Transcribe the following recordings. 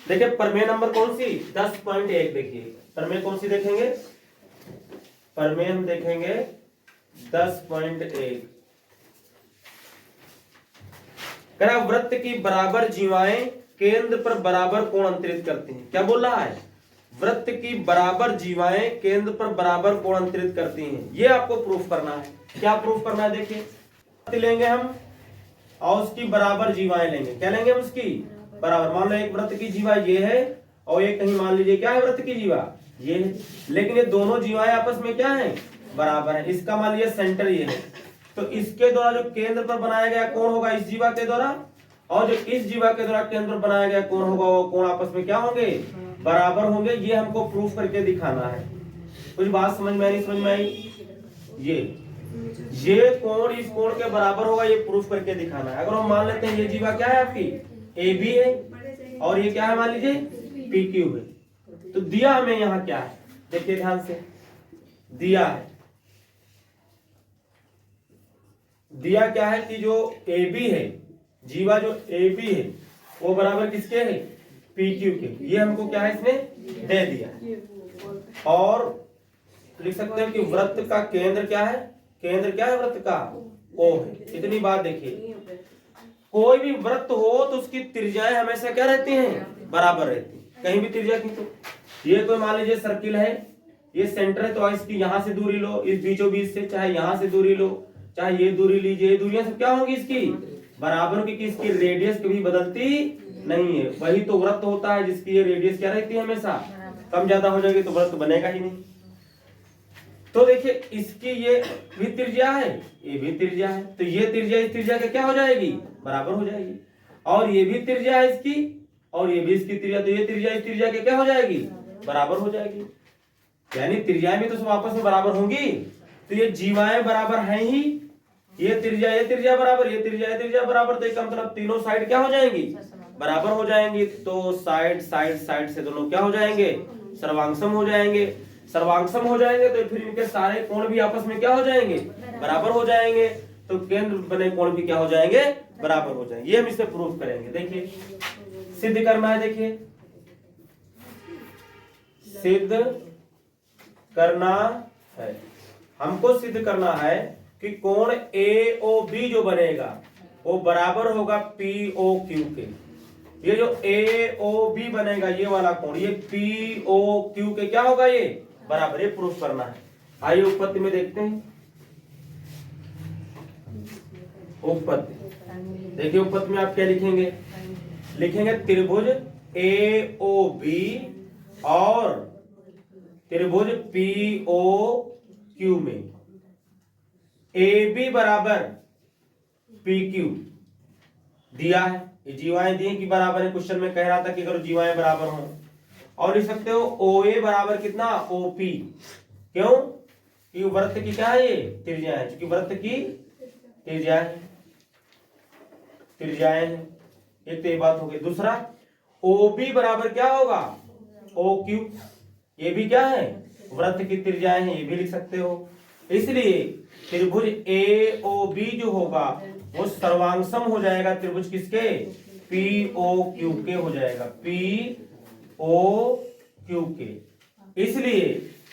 देखिए प्रमेय नंबर कौन सी 10.1 देखिए प्रमेय कौन सी देखेंगे, प्रमेय हम देखेंगे 10.1। कह रहा वृत्त की बराबर जीवाएं केंद्र पर बराबर कोण अंतरित करती हैं। क्या बोल रहा है, वृत्त की बराबर जीवाएं केंद्र पर बराबर कोण अंतरित करती हैं, ये आपको प्रूफ करना है। क्या प्रूफ करना है, देखिए वृत्त लेंगे हम और उसकी बराबर जीवाएं लेंगे। क्या लेंगे हम, उसकी बराबर। मान लो एक वृत्त की जीवा ये है और एक कहीं मान लीजिए क्या है वृत्त की जीवा ये है, लेकिन ये दोनों जीवाएं आपस में क्या है, बराबर है। इसका मान लीजिए सेंटर ये है, तो इसके द्वारा जो केंद्र पर बनाया गया कोण होगा इस जीवा के द्वारा, और जो इस जीवा के द्वारा केंद्र पर बनाया गया कोण होगा वो कोण आपस में क्या होंगे, बराबर होंगे। ये हमको प्रूफ करके दिखाना है। कुछ बात समझ में आई, नहीं समझ में आई? ये कोण इस कोण के बराबर होगा, ये प्रूफ करके दिखाना है। अगर हम मान लेते हैं ये जीवा क्या है आपकी ए बी है और ये क्या है मान लीजिए पी क्यू है, तो दिया हमें यहाँ क्या है, देखिए ध्यान से, दिया है, दिया क्या है कि जो ए बी है, जीवा जो ए बी है वो बराबर किसके है, पी क्यू के। ये हमको क्या है इसने दे दिया। और लिख सकते हैं कि वृत्त का केंद्र क्या है, केंद्र क्या है वृत्त का, ओ है। इतनी बात देखिए, कोई भी वृत्त हो तो उसकी त्रिज्याएं हमेशा क्या रहती हैं, बराबर रहती हैं। कहीं भी त्रिज्या की, तो ये कोई मान लीजिए सर्किल है, ये सेंटर है, तो इसकी यहां से दूरी लो, इस बीचों बीच से, चाहे यहां से दूरी लो, चाहे ये दूरी लीजिए, ये दूरियां सब क्या होंगी इसकी बराबर, क्योंकि इसकी रेडियस कभी बदलती नहीं है। वही तो वृत्त होता है जिसकी ये रेडियस क्या रहती है हमेशा, कम ज्यादा हो जाएगी तो वृत्त बनेगा ही नहीं। तो देखिए इसकी ये भी त्रिज्या है, ये भी त्रिज्या है, तो ये त्रिज्या इस त्रिज्या के क्या हो जाएगी, बराबर हो जाएगी। और ये भी त्रिज्या है इसकी और ये भी इसकी त्रिज्या, तो ये त्रिज्या इस त्रिज्या के क्या हो जाएगी, बराबर हो जाएगी। यानी त्रिज्याएं भी तो सब आपस में बराबर होंगी। तो ये जीवाएं बराबर हैं ही, ये त्रिज्या बराबर, ये त्रिज्या बराबर, तो इसका मतलब तीनों साइड क्या हो जाएंगी, बराबर हो जाएंगी। तो साइड साइड साइड से दोनों क्या हो जाएंगे, सर्वांगसम हो जाएंगे। सर्वांगसम हो जाएंगे तो फिर इनके सारे कोण भी आपस में क्या हो जाएंगे, बराबर हो जाएंगे। तो केंद्र बने कोण भी क्या हो जाएंगे, बराबर हो जाएंगे। ये हम इसे प्रूफ करेंगे। देखिए सिद्ध करना है, देखिए सिद्ध करना है, हमको सिद्ध करना है कि कोण AOB जो बनेगा वो बराबर होगा POQ के। ये जो AOB बनेगा ये वाला कोण, ये POQ के क्या होगा, ये बराबर, ये प्रूफ करना है। आइए उत्पत्ति में देखते हैं। उत्पत्ति देखिए, उत्पत्ति में आप क्या लिखेंगे, लिखेंगे त्रिभुज AOB और त्रिभुज POQ में AB बराबर PQ दिया है। ये जीवाएं दी कि बराबर है, क्वेश्चन में कह रहा था कि अगर जीवाएं बराबर हों। और लिख सकते हो OA बराबर कितना, OP। क्यों, कि वृत्त की क्या है, ये त्रिज्या है, क्योंकि वृत्त की त्रिज्या है, त्रिज्याएं हैं। एक तो ये बात हो गई। दूसरा OB बराबर क्या होगा, OQ। ये भी क्या है, वृत्त की त्रिज्याएं हैं, ये भी लिख सकते हो। इसलिए त्रिभुज AOB जो होगा वो सर्वांगसम हो जाएगा त्रिभुज किसके, POQ के हो जाएगा, POQ के। इसलिए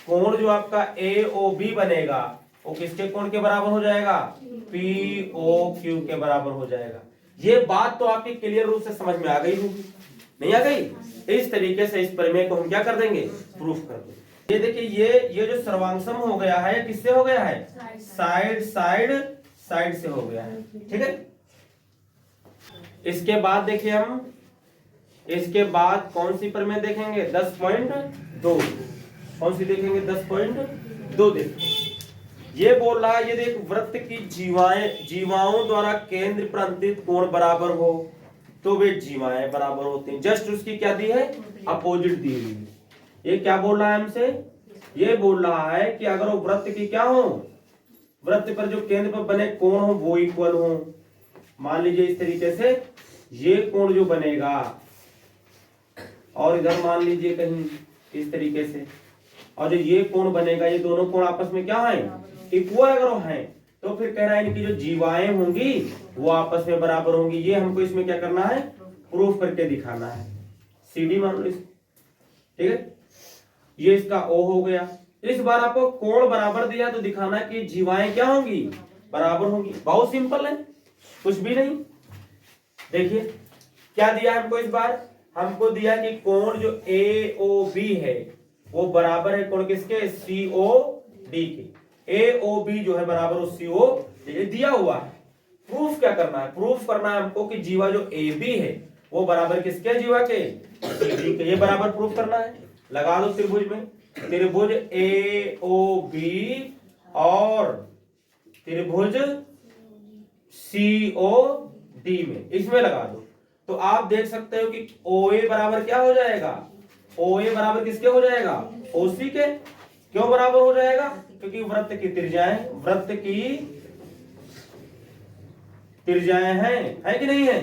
कोण जो आपका AOB बनेगा वो किसके कोण के बराबर हो जाएगा, POQ के बराबर हो जाएगा। ये बात तो आपकी क्लियर रूप से समझ में आ गई होगी, नहीं आ गई? इस तरीके से इस प्रमेय को हम क्या कर देंगे, प्रूफ कर देंगे। ये देखिए ये जो सर्वांगसम हो गया है किससे हो गया है, साइड साइड साइड से हो गया है, ठीक है। इसके बाद देखिए हम, इसके बाद कौन सी प्रमेय देखेंगे, 10.2। कौन सी देखेंगे, 10.2 देखो। ये बोल रहा है यदि एक वृत्त की जीवाओं द्वारा केंद्र पर अंतरित कोण बराबर हो तो वे जीवाएं बराबर होती हैं। जस्ट उसकी क्या दी है, अपोजिट दी हुई है। ये क्या बोल रहा है हमसे, ये बोल रहा है कि अगर वो वृत्त की क्या हो, वृत्त पर जो केंद्र पर बने कोण हो वो इक्वल हो। मान लीजिए इस तरीके से ये कोण जो बनेगा और इधर मान लीजिए कहीं इस तरीके से, और जो ये कोण बनेगा, ये दोनों कोण आपस में क्या है, इक्वल अगर वो है, तो फिर कह रहा है इनकी जो जीवाएं होंगी वो आपस में बराबर होंगी। ये हमको इसमें क्या करना है, प्रूफ करके दिखाना है। सी डी मान लो इस, ठीक है, ये इसका ओ हो गया। इस बार आपको कोण बराबर दिया तो दिखाना कि जीवाएं क्या होंगी, बराबर होंगी। बहुत सिंपल है, कुछ भी नहीं। देखिए क्या दिया हमको इस बार, हमको दिया कि कोण जो ए ओ बी है वो बराबर है कोण किसके, सी ओ डी के। ए ओ बी जो है बराबर हो सी ओ डी, दिया हुआ है। प्रूफ क्या करना है, प्रूफ करना है हमको कि जीवा जो ए बी है वो बराबर किसके, जीवा के सी डी के। ये बराबर प्रूफ करना है। लगा दो त्रिभुज में, त्रिभुज ए ओ बी और त्रिभुज सी ओ डी में, इसमें लगा दो। तो आप देख सकते हो कि ओ ए बराबर क्या हो जाएगा, ओ ए बराबर किसके हो जाएगा, ओ सी के। क्यों बराबर हो जाएगा, क्योंकि वृत्त की त्रिज्याएं, वृत्त की त्रिज्याएं हैं, है कि नहीं है।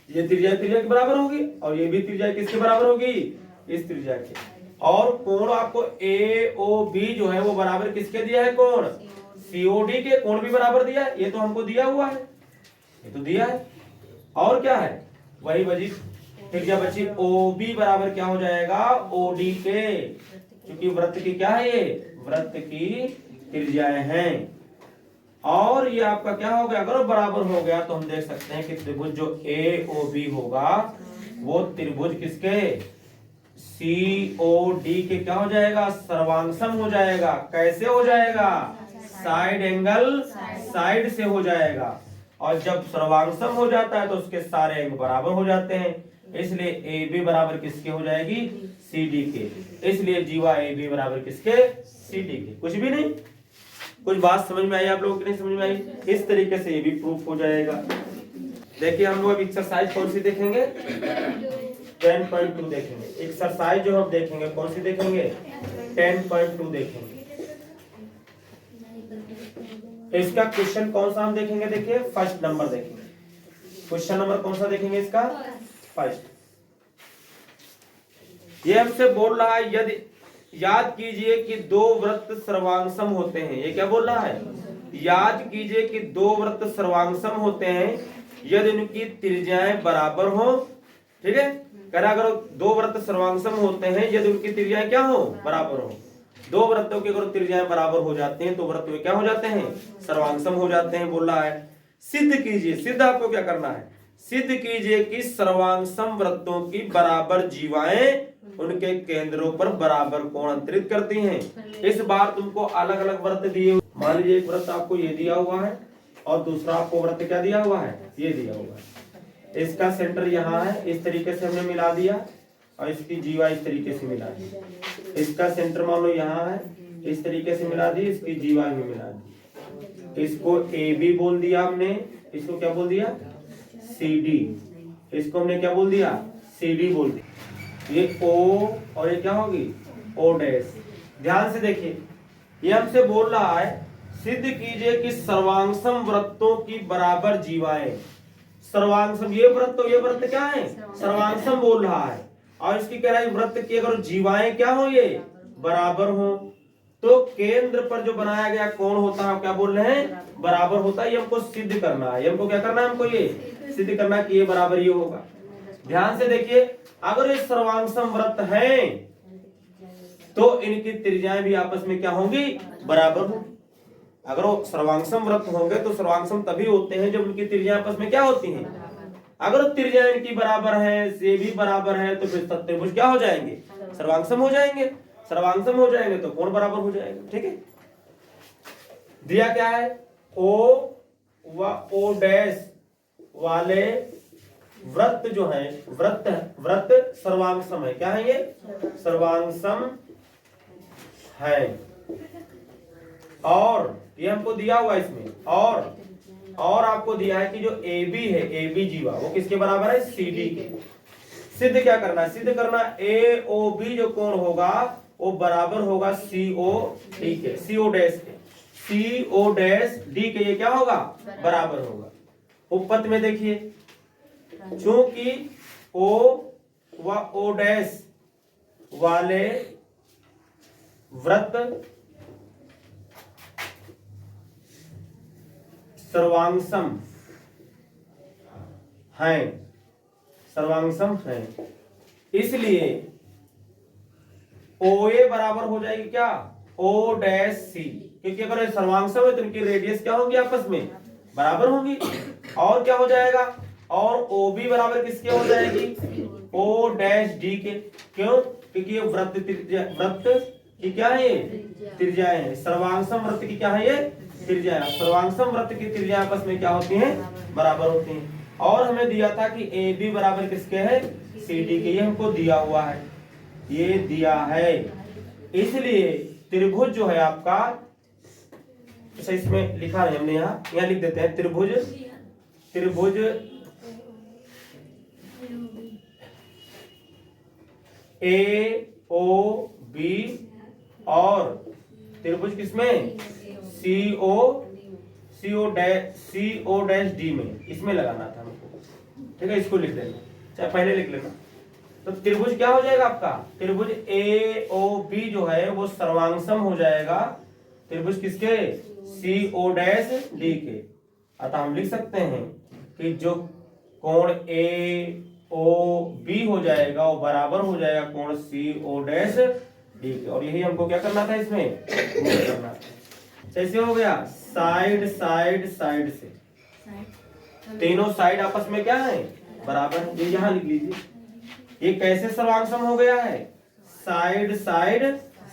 ये त्रिज्या त्रिज्या के बराबर होगी और ये भी त्रिज्या किसके बराबर होगी, इस त्रिज्या के। और कोण आपको ए ओ बी जो है वो बराबर किसके दिया है, कोण सीओडी के। कोण भी बराबर दिया है, ये तो हमको दिया हुआ है, ये तो दिया है। और क्या है, वही बची त्रिज्या बची ओ बी बराबर क्या हो जाएगा, ओ डी के, क्योंकि वृत्त की क्या है, ये वृत्त की त्रिज्याएं हैं। और ये आपका क्या हो गया, अगर बराबर हो गया तो हम देख सकते हैं कि त्रिभुज जो ए ओ बी होगा वो त्रिभुज किसके, सी ओ डी के क्या हो जाएगा, सर्वांगसम हो जाएगा। कैसे हो जाएगा, साइड एंगल साइड से हो जाएगा। और जब सर्वांगसम हो जाता है तो उसके सारे एंगल बराबर हो जाते हैं, इसलिए ए बी बराबर किसके हो जाएगी, सी डी के। इसलिए जीवा ए बी बराबर किसके, सी डी के। कुछ भी नहीं, कुछ बात समझ में आई आप लोगों की, नहीं समझ में आई, इस तरीके से ये भी प्रूफ हो जाएगा। देखिए हम लोग एक्सरसाइज कौन सी देखेंगे, 10.2 देखेंगे। एक्सरसाइज जो हम देखेंगे कौन सी देखेंगे, 10.2 देखेंगे। इसका क्वेश्चन कौन सा हम देखेंगे, देखिए फर्स्ट नंबर देखेंगे। क्वेश्चन नंबर कौन सा देखेंगे इसका, फर्स्ट। ये हमसे बोल रहा है यदि, याद कीजिए कि दो वृत्त सर्वांगसम होते हैं। ये क्या बोल रहा है, याद कीजिए कि दो वृत्त सर्वांगसम होते हैं यदि उनकी त्रिज्याएं बराबर हो। ठीक है, कह रहा अगर दो वृत्त सर्वांगसम होते हैं यदि उनकी त्रिज्याएं क्या हो, बराबर हो। दो वृत्तों की अगर त्रिज्याएं बराबर हो जाते हैं तो वृत्त में क्या हो जाते हैं, सर्वांगसम हो जाते हैं। बोल रहा है सिद्ध कीजिए, सिद्ध आपको क्या करना है, सिद्ध कीजिए कि सर्वांगसम वृत्तों की बराबर जीवाएं उनके केंद्रों पर बराबर कोण अंतरित करती हैं। इस बार तुमको अलग अलग वृत्त दिए, मान लीजिए एक वृत्त आपको ये दिया हुआ है और दूसरा आपको वृत्त क्या दिया हुआ है, ये दिया हुआ है। इसका सेंटर यहाँ है, इस तरीके से हमने मिला दिया और इसकी जीवा इस तरीके से मिला दी। इसका सेंटर मान लो यहाँ है, इस तरीके से मिला दी, इसकी जीवा भी मिला दी। इसको ए बी बोल दिया हमने, इसको क्या बोल दिया, सी डी। इसको हमने क्या बोल दिया, सी डी बोल दिया। ये ओ और ये क्या होगी, ओ डैश। ध्यान से देखिए, ये हमसे बोल रहा है सिद्ध कीजिए कि सर्वांगसम वृत्तों की बराबर जीवाएं। सर्वांगसम, ये वृत्त तो ये वृत्त क्या है, सर्वांगसम बोल रहा है। और इसकी कह रहा है वृत्त की अगर जीवाएं क्या हो, ये बराबर हो, तो केंद्र पर जो बनाया गया कोण होता है क्या बोल रहे हैं, बराबर होता है। ये हमको सिद्ध करना है, हमको क्या करना है, हमको ये सिद्ध करना है कि ये बराबर ये होगा। ध्यान से देखिए, अगर ये सर्वांगसम वृत्त हैं तो इनकी त्रिज्याएं भी आपस में क्या होंगी, बराबर होंगी। अगर वो सर्वांगसम वृत्त होंगे तो सर्वांगसम तभी होते हैं जब उनकी त्रिज्याएं आपस में क्या होती हैं, अगर त्रिज्याएं इनकी बराबर है, ये भी बराबर है, तो फिर त्रिभुज क्या हो जाएंगे, सर्वांगसम हो जाएंगे। सर्वांगसम हो जाएंगे तो कोण बराबर हो जाएगा। ठीक है, दिया क्या है, ओ व ओ डैश वाले वृत्त जो है, वृत्त सर्वांगसम है। क्या है ये, सर्वांगसम है। और ये हमको दिया हुआ इसमें, और आपको दिया है कि जो ए बी है, ए बी जीवा वो किसके बराबर है, सी डी के। सिद्ध क्या करना है, सिद्ध करना ए ओ बी जो कोण होगा वो बराबर होगा सी ओ डी के, सी ओ डैश के, सी ओ डैश डी के। ये क्या होगा, बराबर होगा। उपपत्ति में देखिए, चूंकि ओ व ओ डैश वाले वृत्त सर्वांगसम हैं, सर्वांग है, इसलिए OA बराबर हो जाएगी क्या, O'(C), क्योंकि अगर ये सर्वांग है तो इनकी रेडियस क्या होगी, आपस में बराबर होंगी। और क्या हो जाएगा, और OB बराबर किसके हो जाएगी, O'(D) के। क्यों, क्योंकि ये वृत्त की क्या है, ये त्रिज्याएं हैं। सर्वांगसम वृत्त की क्या है, ये त्रिज्या। सर्वांगसम वृत्त की त्रिज्या आपस में क्या होती हैं, बराबर होती हैं। और हमें दिया था कि AB बराबर किसके है, CD के, ये हमको दिया हुआ है, ये दिया है। इसलिए त्रिभुज जो है आपका, अच्छा इसमें लिखा है हमने, यहाँ लिख देते हैं, त्रिभुज AOB और त्रिभुज किसमें, CO'(D) में, इसमें लगाना था हमको, ठीक है। इसको लिख देना, चाहे पहले लिख लेना। तो त्रिभुज क्या हो जाएगा आपका, त्रिभुज AOB जो है वो सर्वांगसम हो जाएगा त्रिभुज किसके, CO'(D) के। अतः हम लिख सकते हैं कि जो कोण AOB हो जाएगा वो बराबर हो जाएगा कोण CO'(D) के। और यही हमको क्या करना था, इसमें करना था। कैसे हो गया, साइड साइड साइड से, तीनों साइड आपस में क्या है, बराबर। ये यहाँ लिख लीजिए, ये कैसे सर्वांगसम हो गया है, साइड साइड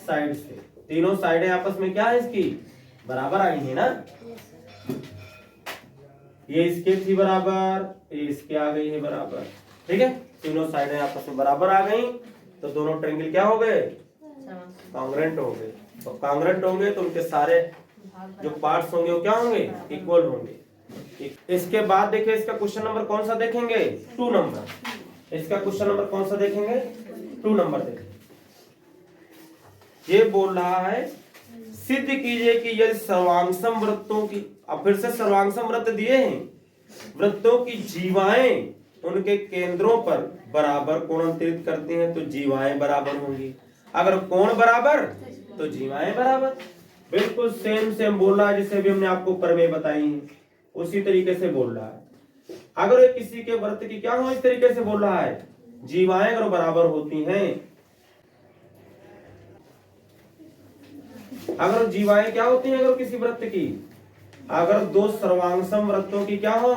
साइड से, तीनों साइडें आपस में क्या है, इसकी बराबर आई है ना। ये इसके थी बराबर, ये इसके आ गई है बराबर, ठीक है। तीनों साइडें आपस में बराबर आ गई, तो दोनों ट्रायंगल क्या हो गए, कॉन्ग्रुएंट हो गए। तो कॉन्ग्रुएंट होंगे तो उनके सारे जो पार्ट्स होंगे वो क्या होंगे, इक्वल होंगे। इसके बाद देखिए, इसका क्वेश्चन नंबर कौन सा देखेंगे, 2 नंबर। इसका क्वेश्चन नंबर कौन सा देखेंगे, 2 नंबर देखेंगे। ये बोल रहा है, सिद्ध कीजिए कि यदि सर्वांगसम वृत्तों की, अब फिर से सर्वांगसम वृत्त दिए हैं, वृत्तों की जीवाएं उनके केंद्रों पर बराबर कोण अंतरित करते हैं तो जीवाएं बराबर होंगी। अगर कोण बराबर तो जीवाएं बराबर। बिल्कुल सेम बोल रहा है जिसे भी हमने आपको प्रमेय बताई है, उसी तरीके से बोल रहा है। अगर ये किसी के वृत्त की क्या हो, इस तरीके से बोल रहा है, जीवाएं अगर बराबर होती हैं, अगर जीवाएं क्या होती हैं, अगर किसी वृत्त की, अगर दो सर्वांगसम वृत्तों की क्या हो,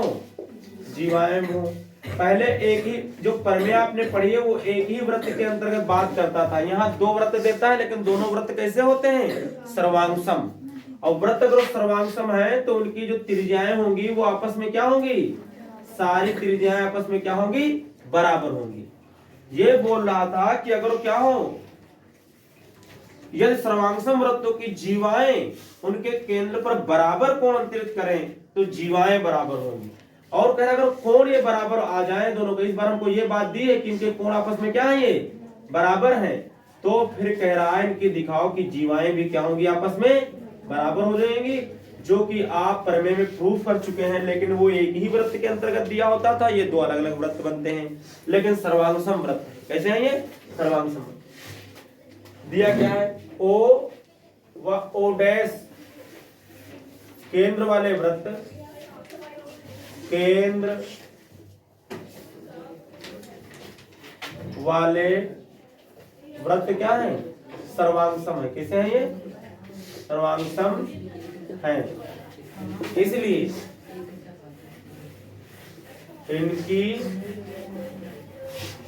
जीवाएं हो। पहले एक ही जो प्रमेय आपने पढ़ी है वो एक ही वृत्त के अंतर्गत बात करता था। यहाँ 2 वृत्त देता है, लेकिन दोनों वृत्त कैसे होते हैं, सर्वांगसम। और वृत्त अगर सर्वांगसम है तो उनकी जो त्रिज्याएं होंगी वो आपस में क्या होंगी, सारी त्रिज्याएं आपस में क्या होंगी, बराबर होंगी। ये बोल रहा था कि अगर क्या हो, यदि सर्वांगसम वृत्तों की जीवाएं उनके केंद्र पर बराबर कोण अंतरित करें तो जीवाएं बराबर होंगी। और कह रहा अगर कोण ये बराबर आ जाए दोनों को, इस बार हमको ये बात दी है कि इनके कोण आपस में क्या है, ये बराबर हैं, तो फिर कह रहा है इनकी दिखाओ कि जीवाएं भी क्या होंगी, आपस में बराबर हो जाएंगी। जो कि आप प्रमेय में प्रूफ कर चुके हैं, लेकिन वो एक ही वृत्त के अंतर्गत दिया होता था, ये 2 अलग अलग वृत्त बनते हैं। लेकिन सर्वांगसम वृत्त कैसे है, ये सर्वांगसम दिया क्या है, O व O' केंद्र वाले वृत्त, केंद्र वाले वृत्त क्या है, सर्वांगसम है। कैसे है, ये सर्वांगसम है, इसलिए इनकी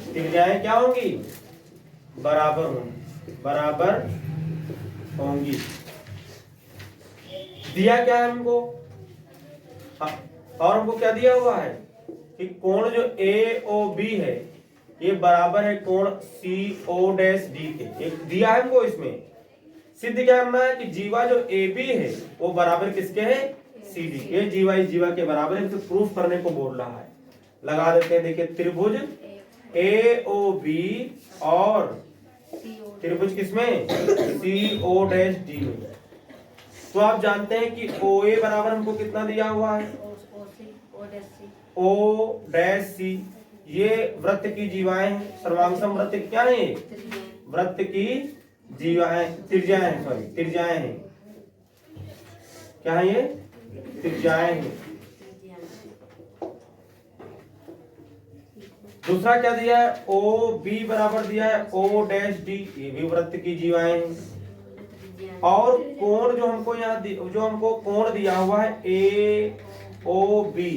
त्रिज्याएं क्या होंगी, बराबर होंगी, बराबर होंगी। दिया क्या है हमको, और हमको क्या दिया हुआ है कि कोण जो AOB है ये बराबर है कोण CO'(D) के। एक दिया है हमको, इसमें सिद्ध क्या करना है कि जीवा जो AB है वो बराबर किसके है, CD के। जीवा इस जीवा के बराबर है, इसे प्रूफ करने को बोल रहा है। लगा देते हैं, देखिए त्रिभुज AOB और त्रिभुज किसमें, CO'(D) में। तो आप जानते हैं कि OA बराबर हमको कितना दिया हुआ है, O'(C), ये वृत्त की जीवाएं हैं। सर्वांगसम वृत्त क्या है, वृत्त की जीवाएं, त्रिज्याएं हैं, सॉरी त्रिज्याएं हैं। क्या है, ये त्रिज्याएं हैं। दूसरा क्या दिया है, ओ बी बराबर दिया है ओ डैश डी, ये भी वृत्त की जीवाएं हैं। और कोण जो हमको यहाँ जो हमको कोण दिया हुआ है ए ओ बी,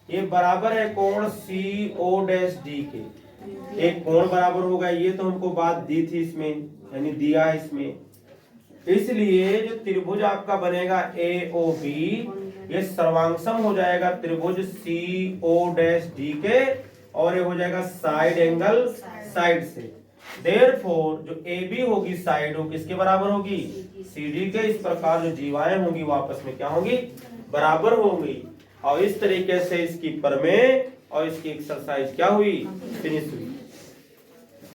ये बराबर है कोण सी ओ डैश डी के। एक कोण बराबर होगा, ये तो हमको बात दी थी इसमें, यानी दिया है इसमें। इसलिए जो त्रिभुज आपका बनेगा ए ओ बी, ये सर्वांगसम हो जाएगा त्रिभुज सी ओ डैश डी के, और ये हो जाएगा साइड एंगल साइड से। देयरफॉर जो ए बी होगी साइड, वो किसके बराबर होगी, सी डी के। इस प्रकार जो जीवाएं होंगी वो आपस में क्या होंगी, बराबर होंगी। और इस तरीके से इसकी प्रमेय और इसकी एक्सरसाइज क्या हुई, फिनिश हुई।